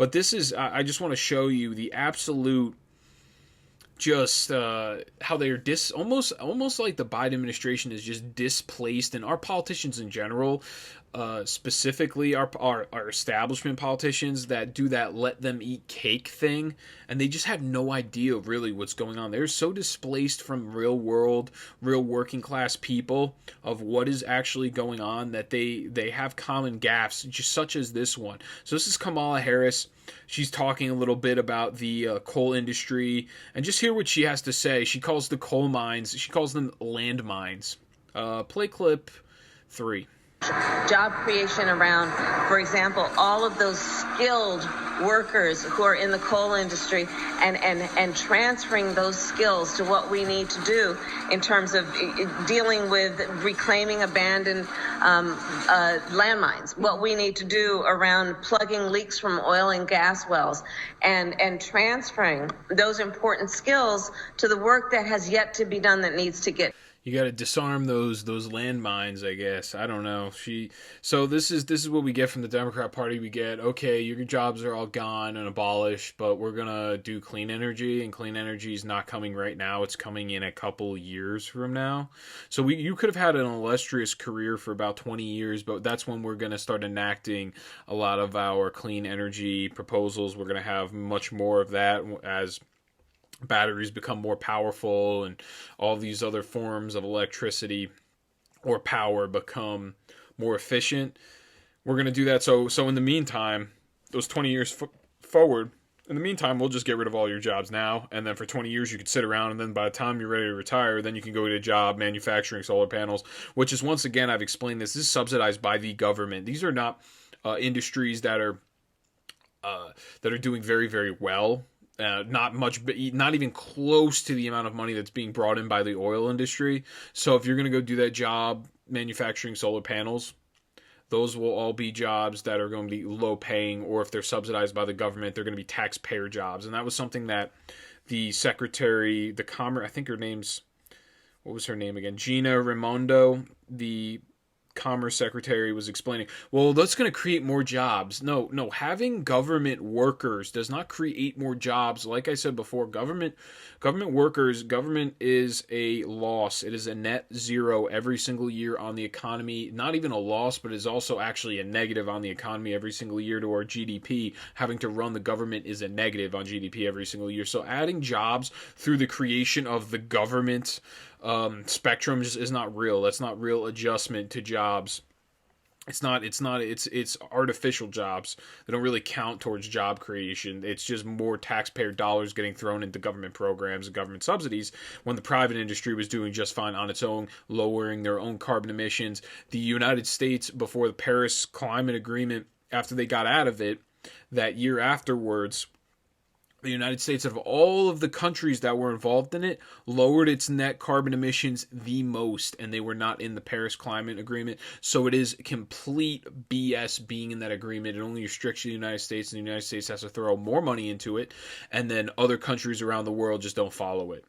But this is, I just want to show you the absolute, just how they're almost like the Biden administration is just displaced, and our politicians in general, specifically our establishment politicians that do that let them eat cake thing, and they just have no idea really what's going on. They're so displaced from real world, real working class people of what is actually going on that they have common gaffes, just such as this one. So this is Kamala Harris. She's talking a little bit about the coal industry, and just hear what she has to say. She calls the coal mines, she calls them landmines. Play clip 3. Job creation around, for example, all of those skilled workers who are in the coal industry, and transferring those skills to what we need to do in terms of dealing with reclaiming abandoned landmines, what we need to do around plugging leaks from oil and gas wells, and transferring those important skills to the work that has yet to be done that needs to get. You got to disarm those landmines, I guess. I don't know. So this is what we get from the Democrat Party. We get, okay, your jobs are all gone and abolished, but we're gonna do clean energy, and clean energy is not coming right now. It's coming in a couple years from now. So you could have had an illustrious career for about 20 years, but that's when we're gonna start enacting a lot of our clean energy proposals. We're gonna have much more of that as batteries become more powerful and all these other forms of electricity or power become more efficient. We're going to do that. So in the meantime, those 20 years forward, in the meantime, we'll just get rid of all your jobs now. And then for 20 years, you could sit around. And then by the time you're ready to retire, then you can go get a job manufacturing solar panels, which is, once again, I've explained this is subsidized by the government. These are not industries that are doing very, very well. Not much, not even close to the amount of money that's being brought in by the oil industry. So if you're going to go do that job manufacturing solar panels, those will all be jobs that are going to be low paying, or if they're subsidized by the government, they're going to be taxpayer jobs. And that was something that the Secretary, the Commerce, I think her name's, what was her name again? Gina Raimondo, the Commerce Secretary, was explaining. Well, that's going to create more jobs. No, having government workers does not create more jobs. Like I said before, government workers, government is a loss. It is a net zero every single year on the economy. Not even a loss, but is also actually a negative on the economy every single year to our GDP. Having to run the government is a negative on GDP every single year. So adding jobs through the creation of the government spectrum just is not real. That's not real adjustment to jobs. It's artificial jobs. They don't really count towards job creation. It's just more taxpayer dollars getting thrown into government programs and government subsidies, when the private industry was doing just fine on its own, lowering their own carbon emissions. The United States, before the Paris Climate Agreement, after they got out of it, that year afterwards, the United States, of all of the countries that were involved in it, lowered its net carbon emissions the most, and they were not in the Paris Climate Agreement. So it is complete BS being in that agreement. It only restricts the United States, and the United States has to throw more money into it, and then other countries around the world just don't follow it.